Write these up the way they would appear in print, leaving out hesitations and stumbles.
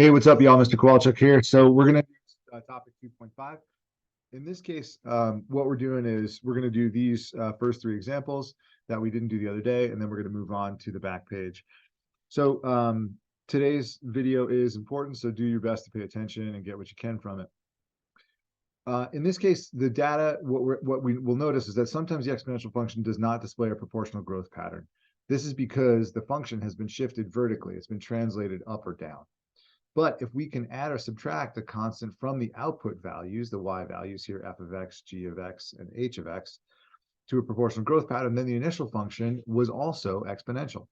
Hey, what's up, y'all? Mr. Kowalczyk here. So we're going to do topic 2.5. In this case, what we're doing is we're going to do these first three examples that we didn't do the other day, and then we're going to move on to the back page. So today's video is important, so do your best to pay attention and get what you can from it. In this case, the data, what we will notice is that sometimes the exponential function does not display a proportional growth pattern. This is because the function has been shifted vertically. It's been translated up or down. But if we can add or subtract a constant from the output values, the y values here, f of x, g of x, and h of x, to a proportional growth pattern, then the initial function was also exponential.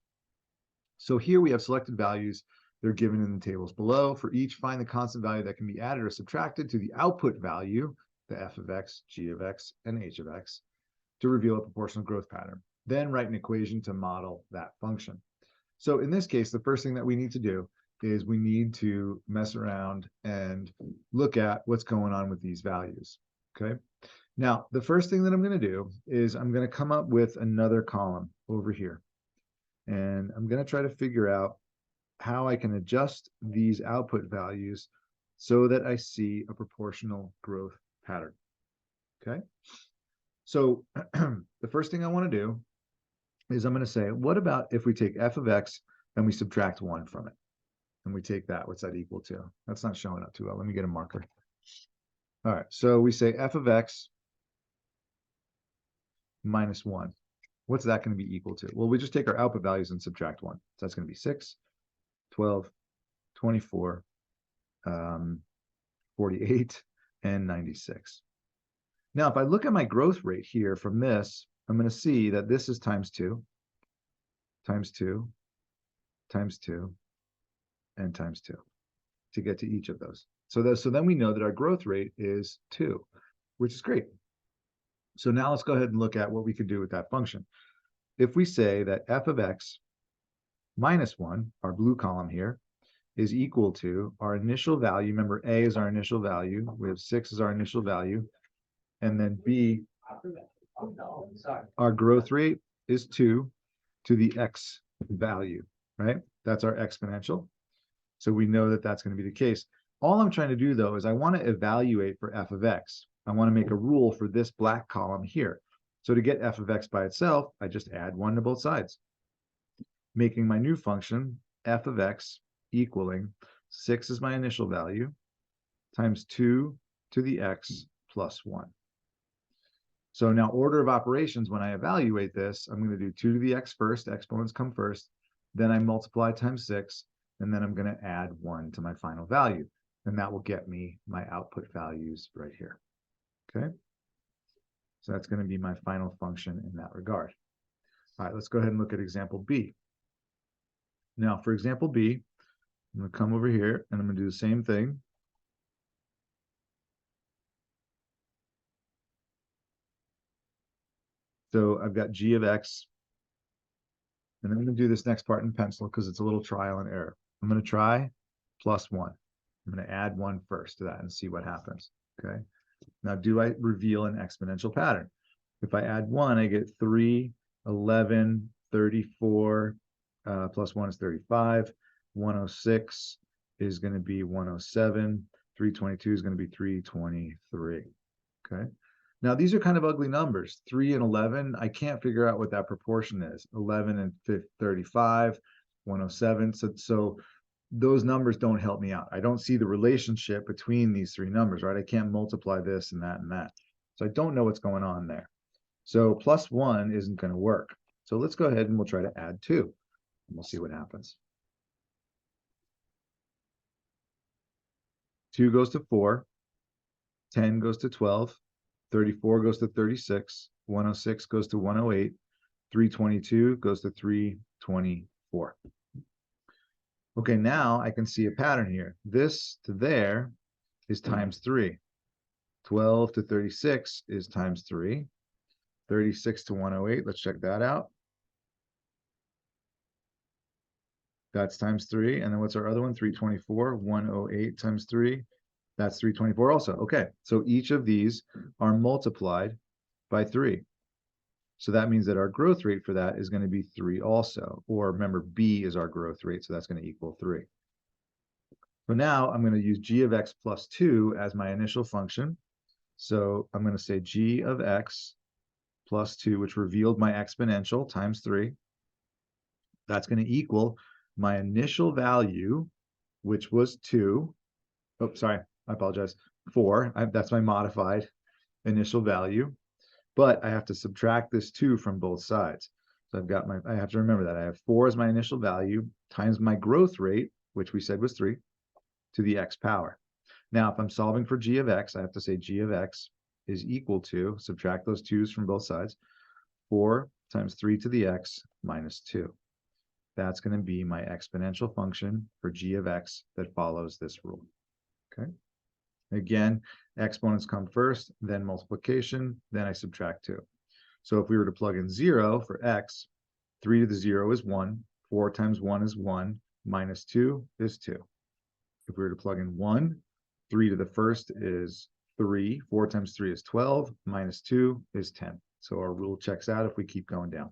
So here we have selected values. They're given in the tables below. For each, find the constant value that can be added or subtracted to the output value, the f of x, g of x, and h of x, to reveal a proportional growth pattern. Then write an equation to model that function. So in this case, the first thing that we need to do is we need to mess around and look at what's going on with these values, okay? Now, the first thing that I'm going to do is I'm going to come up with another column over here. And I'm going to try to figure out how I can adjust these output values so that I see a proportional growth pattern, okay? So the first thing I want to do is I'm going to say, what about if we take f of x and we subtract 1 from it? And we take that, what's that equal to? That's not showing up too well. Let me get a marker. All right, so we say f of x minus 1. What's that going to be equal to? Well, we just take our output values and subtract 1. So that's going to be 6, 12, 24, 48, and 96. Now, if I look at my growth rate here from this, I'm going to see that this is times 2, times 2, times 2, and times 2 to get to each of those. So then we know that our growth rate is 2, which is great. So now let's go ahead and look at what we could do with that function. If we say that f of x minus 1, our blue column here, is equal to our initial value. Remember, a is our initial value. We have 6 as our initial value. And then b, our growth rate is 2 to the x value, right? That's our exponential. So we know that that's going to be the case. All I'm trying to do, though, is I want to evaluate for f of x. I want to make a rule for this black column here. So to get f of x by itself, I just add 1 to both sides, making my new function f of x equaling 6 is my initial value times 2 to the x plus 1. So now order of operations, when I evaluate this, I'm going to do 2 to the x first, exponents come first, then I multiply times 6, and then I'm going to add 1 to my final value. And that will get me my output values right here, okay? So that's going to be my final function in that regard. All right, let's go ahead and look at example B. Now, for example B, I'm going to come over here, and I'm going to do the same thing. So I've got g of x, and I'm going to do this next part in pencil because it's a little trial and error. I'm going to try plus 1. I'm going to add 1 first to that and see what happens, okay? Now, do I reveal an exponential pattern? If I add 1, I get 3, 11, 34, plus 1 is 35, 106 is going to be 107, 322 is going to be 323, okay? Now, these are kind of ugly numbers. 3 and 11, I can't figure out what that proportion is. 11 and 35, 107. So those numbers don't help me out. I don't see the relationship between these three numbers, right? I can't multiply this and that and that. So I don't know what's going on there. So plus 1 isn't going to work. So let's go ahead and we'll try to add 2. And we'll see what happens. 2 goes to 4. 10 goes to 12. 34 goes to 36. 106 goes to 108. 322 goes to 324. Okay, now I can see a pattern here. This to there is times 3. 12 to 36 is times 3. 36 to 108, let's check that out. That's times 3. And then what's our other one? 324, 108 times 3. That's 324 also. Okay, so each of these are multiplied by 3. So that means that our growth rate for that is going to be 3 also. Or remember, B is our growth rate, so that's going to equal 3. So now I'm going to use g of x plus 2 as my initial function. So I'm going to say g of x plus 2, which revealed my exponential, times 3. That's going to equal my initial value, which was 2. Oh, sorry, I apologize. 4. That's my modified initial value. But I have to subtract this 2 from both sides. So I have to remember that. I have 4 as my initial value times my growth rate, which we said was 3, to the x power. Now, if I'm solving for g of x, I have to say g of x is equal to, subtract those 2's from both sides, 4 times 3 to the x minus 2. That's going to be my exponential function for g of x that follows this rule. Okay. Again, exponents come first, then multiplication, then I subtract 2. So if we were to plug in 0 for x, 3 to the 0 is 1, 4 times 1 is 1, minus 2 is 2. If we were to plug in 1, 3 to the first is 3, 4 times 3 is 12, minus 2 is 10. So our rule checks out if we keep going down.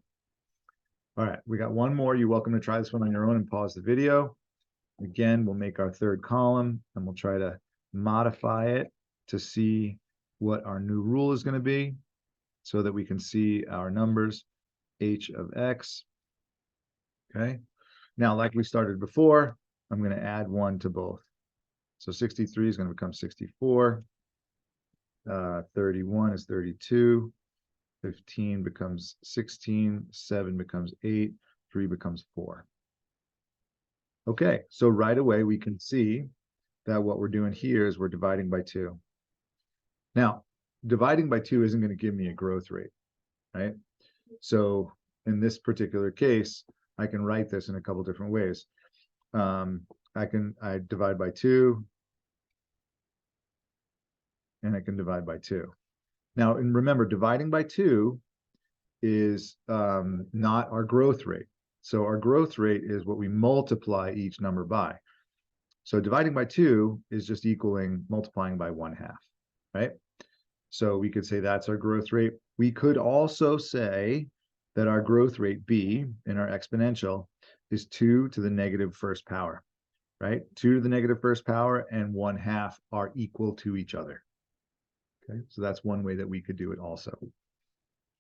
All right, we got one more. You're welcome to try this one on your own and pause the video. Again, we'll make our third column and we'll try to modify it to see what our new rule is going to be so that we can see our numbers, h of x. Okay, now like we started before, I'm going to add 1 to both. So 63 is going to become 64. 31 is 32. 15 becomes 16. 7 becomes 8. 3 becomes 4. Okay, so right away we can see that what we're doing here is we're dividing by 2. Now, dividing by 2 isn't going to give me a growth rate, right? So in this particular case, I can write this in a couple different ways. I divide by 2, and I can divide by 2. Now, and remember, dividing by 2 is not our growth rate. So our growth rate is what we multiply each number by. So dividing by 2 is just equaling multiplying by 1/2, right? So we could say that's our growth rate. We could also say that our growth rate, b, in our exponential, is 2 to the negative first power, right? 2 to the negative first power and 1/2 are equal to each other. Okay, so that's one way that we could do it also.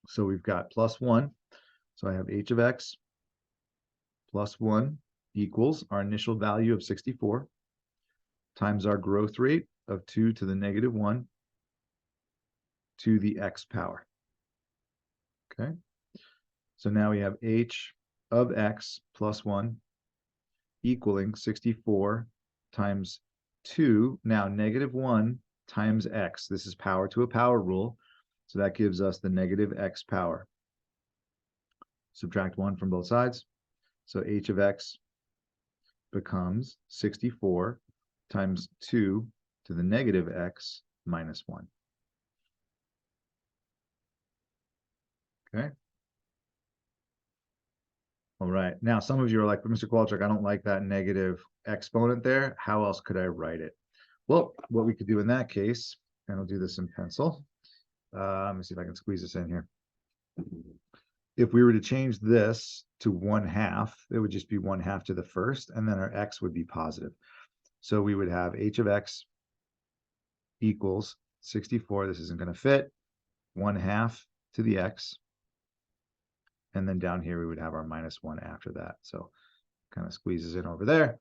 So we've got plus 1. So I have h of x plus 1 equals our initial value of 64 times our growth rate of 2 to the negative 1 to the x power. Okay, so now we have h of x plus 1 equaling 64 times 2. Now negative 1 times x. This is power to a power rule. So that gives us the negative x power. Subtract 1 from both sides. So h of x becomes 64 times 2 to the negative x minus 1. Okay. All right. Now, some of you are like, but Mr. Kowalczyk, I don't like that negative exponent there. How else could I write it? Well, what we could do in that case, and I'll do this in pencil. Let me see if I can squeeze this in here. If we were to change this to 1/2, it would just be 1/2 to the first, and then our x would be positive. So we would have h of x equals 64. This isn't going to fit. 1/2 to the x. And then down here, we would have our minus 1 after that. So kind of squeezes in over there.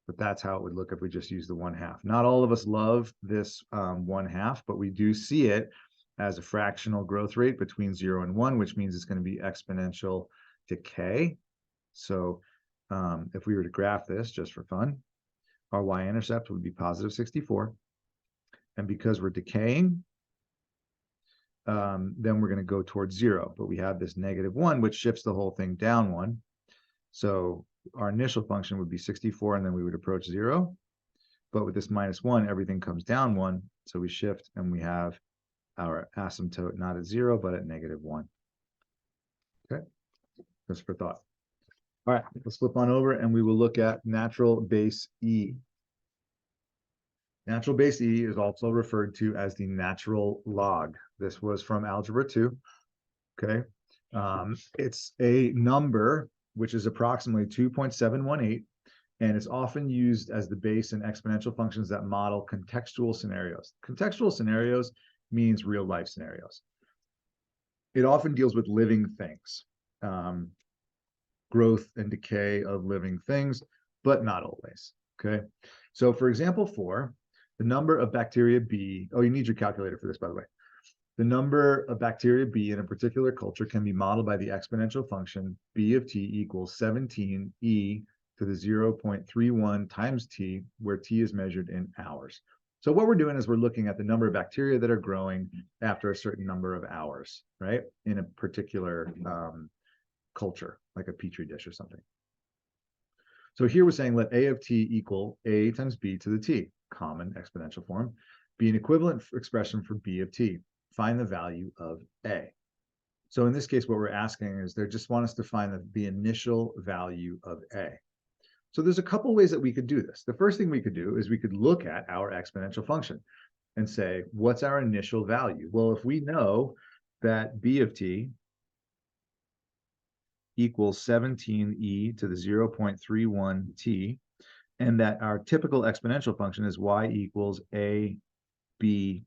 But that's how it would look if we just use the 1/2. Not all of us love this 1/2, but we do see it as a fractional growth rate between 0 and 1, which means it's going to be exponential decay. So if we were to graph this just for fun, our y-intercept would be positive 64. And because we're decaying, then we're going to go towards 0. But we have this negative 1, which shifts the whole thing down 1. So our initial function would be 64, and then we would approach 0. But with this minus 1, everything comes down 1. So we shift, and we have our asymptote not at 0, but at negative 1. Okay, just for thought. All right, let's flip on over, and we will look at natural base E. Natural base E is also referred to as the natural log. This was from Algebra 2. Okay, it's a number which is approximately 2.718 and it's often used as the base in exponential functions that model contextual scenarios. Contextual scenarios means real life scenarios. It often deals with living things, growth and decay of living things, but not always, okay? So for example 4, the number of bacteria B, oh, you need your calculator for this, by the way. The number of bacteria B in a particular culture can be modeled by the exponential function B of t equals 17 e to the 0.31 times t, where t is measured in hours. So what we're doing is we're looking at the number of bacteria that are growing after a certain number of hours, right? In a particular culture, like a petri dish or something. So here we're saying let a of t equal a times b to the t, common exponential form, be an equivalent expression for b of t. Find the value of a. So in this case, what we're asking is they just want us to find the initial value of a. So there's a couple ways that we could do this. The first thing we could do is we could look at our exponential function and say, what's our initial value? Well, if we know that b of t equals 17e to the 0.31 t, and that our typical exponential function is y equals a b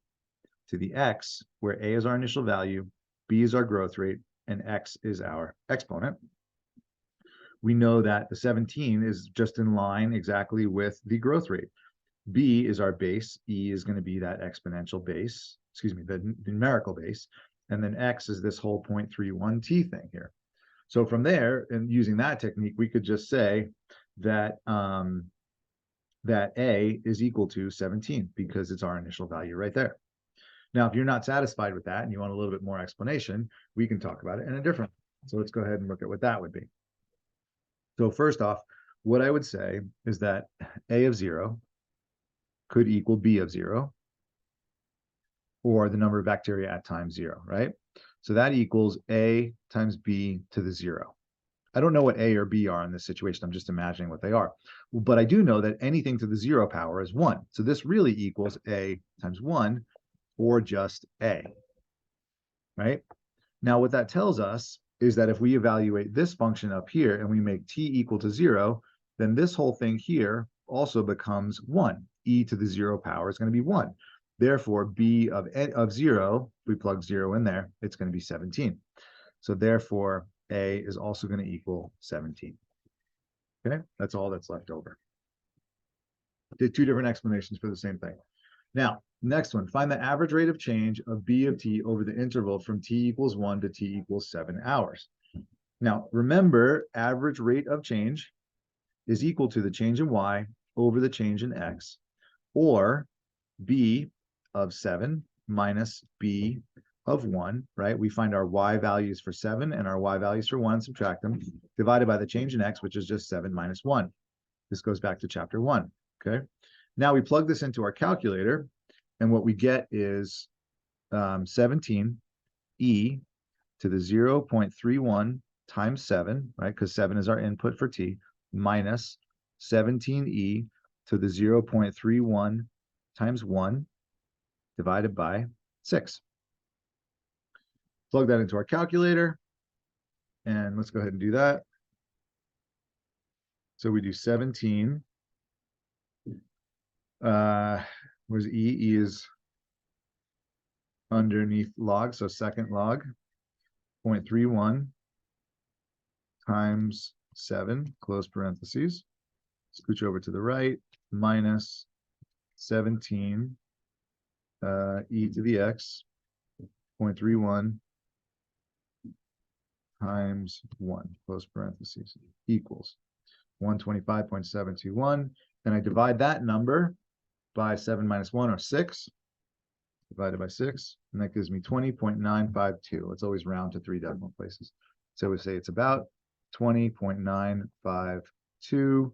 to the x, where a is our initial value, b is our growth rate, and x is our exponent. We know that the 17 is just in line exactly with the growth rate. B is our base, e is going to be that exponential base, excuse me, the numerical base, and then x is this whole 0.31 t thing here. So from there, and using that technique, we could just say that that a is equal to 17 because it's our initial value right there. Now, if you're not satisfied with that and you want a little bit more explanation, we can talk about it in a different. So let's go ahead and look at what that would be. So first off, what I would say is that a of 0 could equal b of 0, or the number of bacteria at time 0, right? So that equals a times b to the 0. I don't know what a or b are in this situation. I'm just imagining what they are. But I do know that anything to the 0 power is 1. So this really equals a times 1, or just a, right? Now, what that tells us is that if we evaluate this function up here and we make t equal to 0, then this whole thing here also becomes 1. E to the 0 power is going to be 1. Therefore, b of 0, if we plug 0 in there, it's going to be 17. So therefore, a is also going to equal 17. Okay, that's all that's left over. Did two different explanations for the same thing. Now, next one, find the average rate of change of b of t over the interval from t equals 1 to t equals 7 hours. Now, remember, average rate of change is equal to the change in y over the change in x, or b of 7 minus b of 1, right? We find our y values for 7 and our y values for 1, subtract them, divided by the change in x, which is just 7 minus 1. This goes back to chapter 1, okay? Now we plug this into our calculator, and what we get is 17 e to the 0.31 times 7, right? Because 7 is our input for t, minus 17 e to the 0.31 times 1 divided by 6. Plug that into our calculator, and let's go ahead and do that. So we do 17. Where's e? E is underneath log, so second log, 0.31 times 7, close parentheses. Scooch over to the right, minus 17 e to the x, 0.31 times 1, close parentheses, equals 125.721. And I divide that number by 7 minus 1, or 6, divided by 6, and that gives me 20.952. Let's always round to 3 decimal places. So we say it's about 20.952,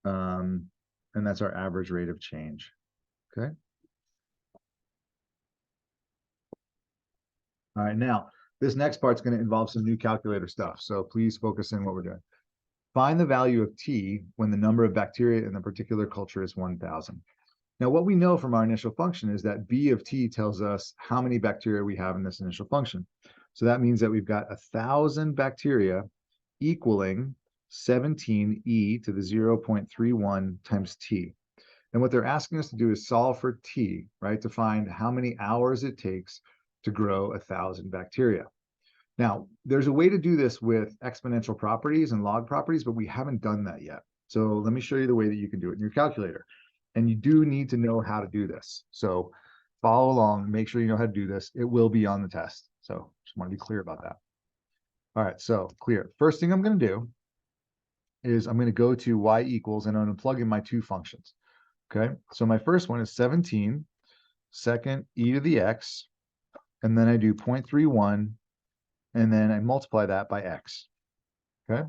and that's our average rate of change, okay? All right, now, this next part's going to involve some new calculator stuff, so please focus in what we're doing. Find the value of t when the number of bacteria in the particular culture is 1,000. Now, what we know from our initial function is that b of t tells us how many bacteria we have in this initial function. So that means that we've got 1,000 bacteria equaling 17e to the 0.31 times t. And what they're asking us to do is solve for t, right? To find how many hours it takes to grow 1,000 bacteria. Now, there's a way to do this with exponential properties and log properties, but we haven't done that yet. So let me show you the way that you can do it in your calculator. And you do need to know how to do this. So follow along, make sure you know how to do this. It will be on the test. So just want to be clear about that. All right, so clear. First thing I'm going to do is I'm going to go to y equals, and I'm going to plug in my two functions. Okay, so my first one is 17, second e to the x, and then I do 0.31, and then I multiply that by x. Okay,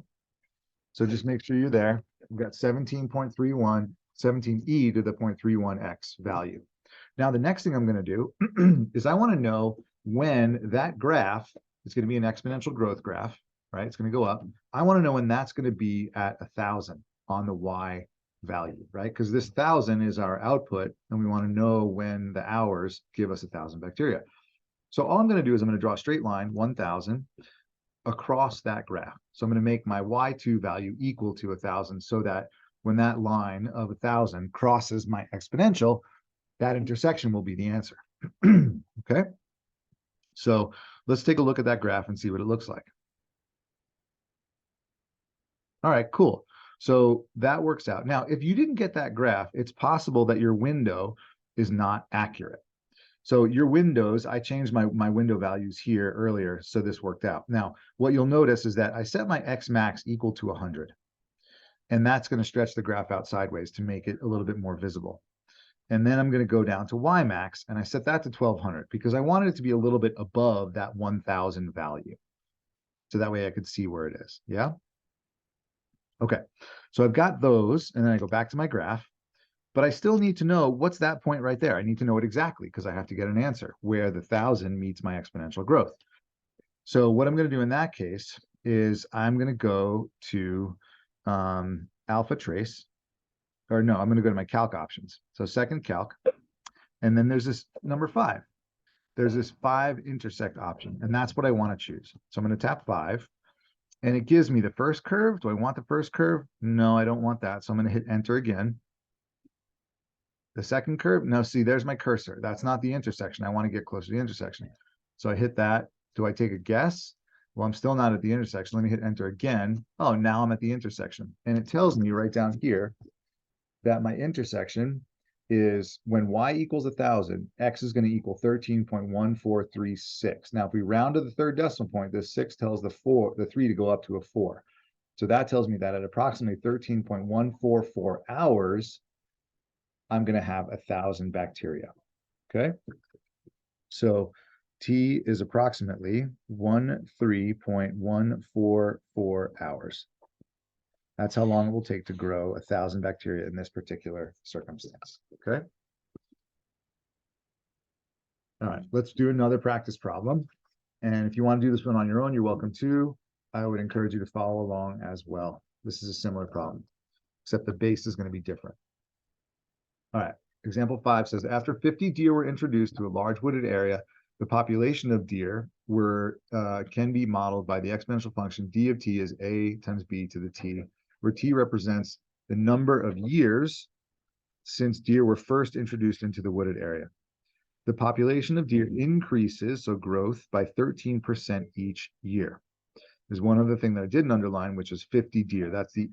so just make sure you're there. We've got 17.31, 17e to the 0.31x value. Now, the next thing I'm going to do is I want to know when that graph is going to be an exponential growth graph, right? It's going to go up. I want to know when that's going to be at 1,000 on the y value, right? Because this 1,000 is our output, and we want to know when the hours give us 1,000 bacteria. So all I'm going to do is I'm going to draw a straight line, 1,000, across that graph. So I'm going to make my y2 value equal to 1,000 so that when that line of 1,000 crosses my exponential, that intersection will be the answer. Okay, so let's take a look at that graph and see what it looks like. All right, cool. So that works out. Now, if you didn't get that graph, it's possible that your window is not accurate. So your windows, I changed my window values here earlier, so this worked out. Now, what you'll notice is that I set my x max equal to 100. And that's going to stretch the graph out sideways to make it a little bit more visible. And then I'm going to go down to y max, and I set that to 1,200 because I wanted it to be a little bit above that 1,000 value. So that way I could see where it is. Yeah? Okay. So I've got those, and then I go back to my graph. But I still need to know what's that point right there. I need to know it exactly because I have to get an answer where the 1,000 meets my exponential growth. So what I'm going to do in that case is I'm going to go to alpha trace, or no, I'm going to go to my calc options. So second calc, and then there's this number 5. There's this 5 intersect option, and that's what I want to choose. So I'm going to tap 5, and it gives me the first curve. Do I want the first curve? No, I don't want that. So I'm going to hit enter again. The second curve, no, see, there's my cursor. That's not the intersection. I want to get closer to the intersection. So I hit that. Do I take a guess? Well, I'm still not at the intersection. Let me hit enter again. Oh, now I'm at the intersection. And it tells me right down here that my intersection is when y equals 1,000, x is going to equal 13.1436. Now, if we round to the third decimal point, this 6 tells the 3 to go up to a 4. So that tells me that at approximately 13.144 hours, I'm going to have 1,000 bacteria. Okay. So T is approximately 13.144 hours. That's how long it will take to grow 1,000 bacteria in this particular circumstance. Okay. All right, let's do another practice problem. And if you want to do this one on your own, you're welcome to. I would encourage you to follow along as well. This is a similar problem, except the base is going to be different. All right, example 5 says, after 50 deer were introduced to a large wooded area, the population of deer can be modeled by the exponential function d of t is a times b to the t, where t represents the number of years since deer were first introduced into the wooded area. The population of deer increases, so growth, by 13% each year. There's one other thing that I didn't underline, which is 50 deer. That's the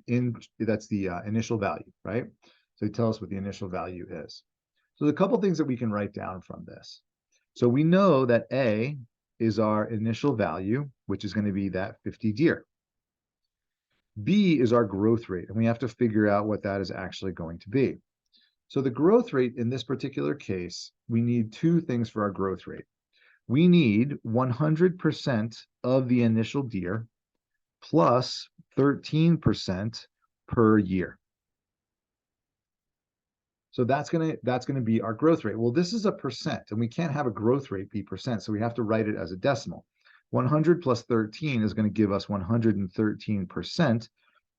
initial value, right? So they tell us what the initial value is. So there's a couple things that we can write down from this. So we know that A is our initial value, which is going to be that 50 deer. B is our growth rate, and we have to figure out what that is actually going to be. So the growth rate in this particular case, we need 2 things for our growth rate. We need 100% of the initial deer plus 13% per year. So that's gonna be our growth rate. Well, this is a percent, and we can't have a growth rate be percent, so we have to write it as a decimal. 100 plus 13 is going to give us 113%.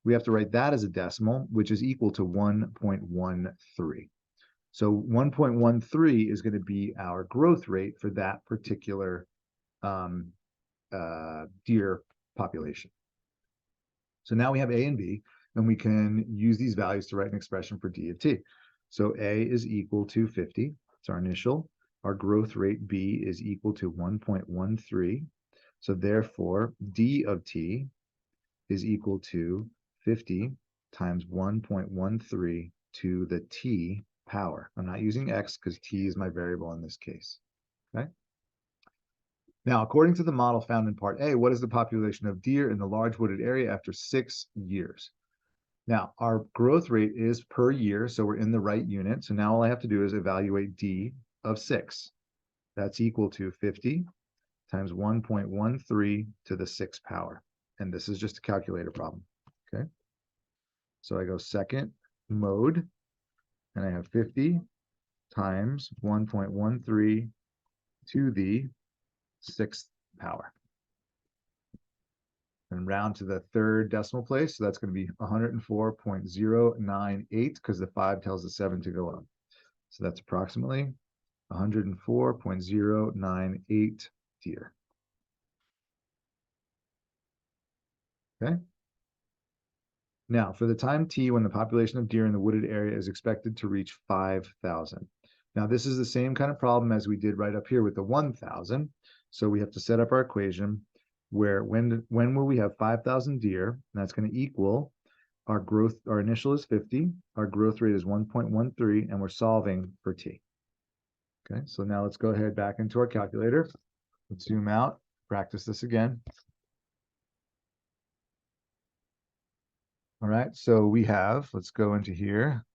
We have to write that as a decimal, which is equal to 1.13. So 1.13 is going to be our growth rate for that particular deer population. So now we have A and B, and we can use these values to write an expression for D of T. So A is equal to 50. It's our initial. Our growth rate B is equal to 1.13. So therefore, D of T is equal to 50 times 1.13 to the T power. I'm not using X because T is my variable in this case. Okay. Now, according to the model found in part A, what is the population of deer in the large wooded area after 6 years? Now, our growth rate is per year, so we're in the right unit. So now all I have to do is evaluate D of 6. That's equal to 50 times 1.13 to the 6th power. And this is just a calculator problem, okay? So I go second mode, and I have 50 times 1.13 to the 6th power. And round to the third decimal place, so that's going to be 104.098 because the 5 tells the 7 to go up. So that's approximately 104.098 deer. Okay. Now, for the time t when the population of deer in the wooded area is expected to reach 5,000. Now, this is the same kind of problem as we did right up here with the 1,000. So we have to set up our equation where when will we have 5,000 deer? And that's going to equal our growth, our initial is 50, our growth rate is 1.13, and we're solving for t. Okay, so now let's go ahead back into our calculator. Let's zoom out, practice this again. All right, so we have, let's go into here.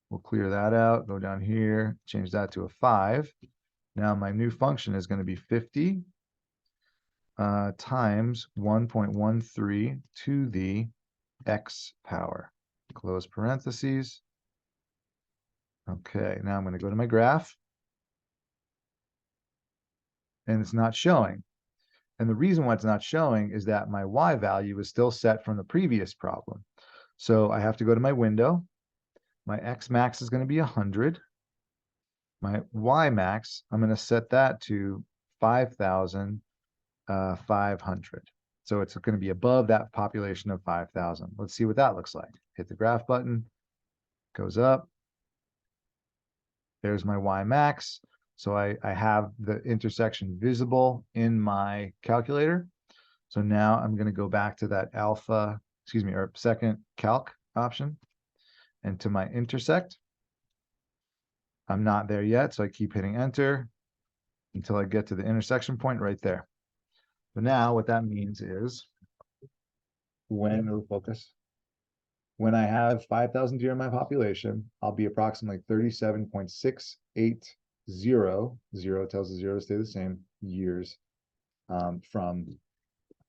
We'll clear that out, go down here, change that to a 5. Now my new function is going to be 50 times 1.13 to the x power. Close parentheses. Okay, now I'm going to go to my graph. And it's not showing. And the reason why it's not showing is that my y value is still set from the previous problem. So I have to go to my window. My x max is going to be 100. My y max, I'm going to set that to 5,500. So it's going to be above that population of 5,000. Let's see what that looks like. Hit the graph button, goes up. There's my y max. So I have the intersection visible in my calculator. So now I'm going to go back to that or second calc option, and to my intersect. I'm not there yet, so I keep hitting enter until I get to the intersection point right there. So now what that means is when I have 5,000 deer in my population, I'll be approximately 37.680, 0 tells the 0 to stay the same, years from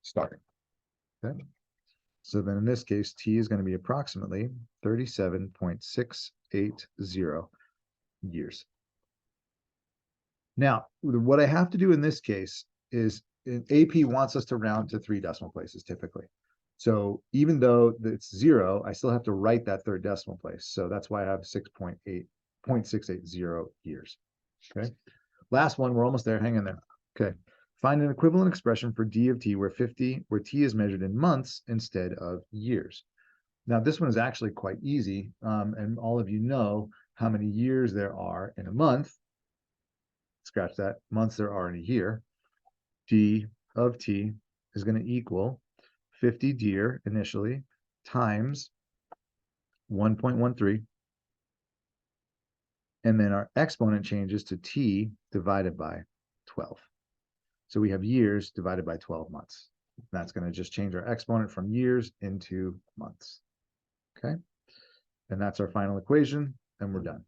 starting. Okay. So then in this case, t is going to be approximately 37.680 years. Now, what I have to do in this case is AP wants us to round to 3 decimal places typically. So even though it's 0, I still have to write that third decimal place. So that's why I have 6.680 years. Okay. Last one, we're almost there. Hang in there. Okay. Find an equivalent expression for d of t where t is measured in months instead of years. Now, this one is actually quite easy, and all of you know how many years there are in a month. Scratch that, months there are in a year. D of t is going to equal 50 deer initially times 1.13. And then our exponent changes to t divided by 12. So we have years divided by 12 months. That's going to just change our exponent from years into months. Okay. And that's our final equation, and we're done.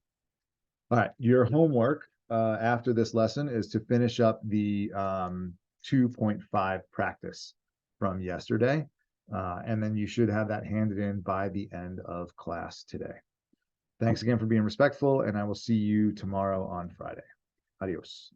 All right. Your homework after this lesson is to finish up the 2.5 practice from yesterday. And then you should have that handed in by the end of class today. Thanks again for being respectful, and I will see you tomorrow on Friday. Adios.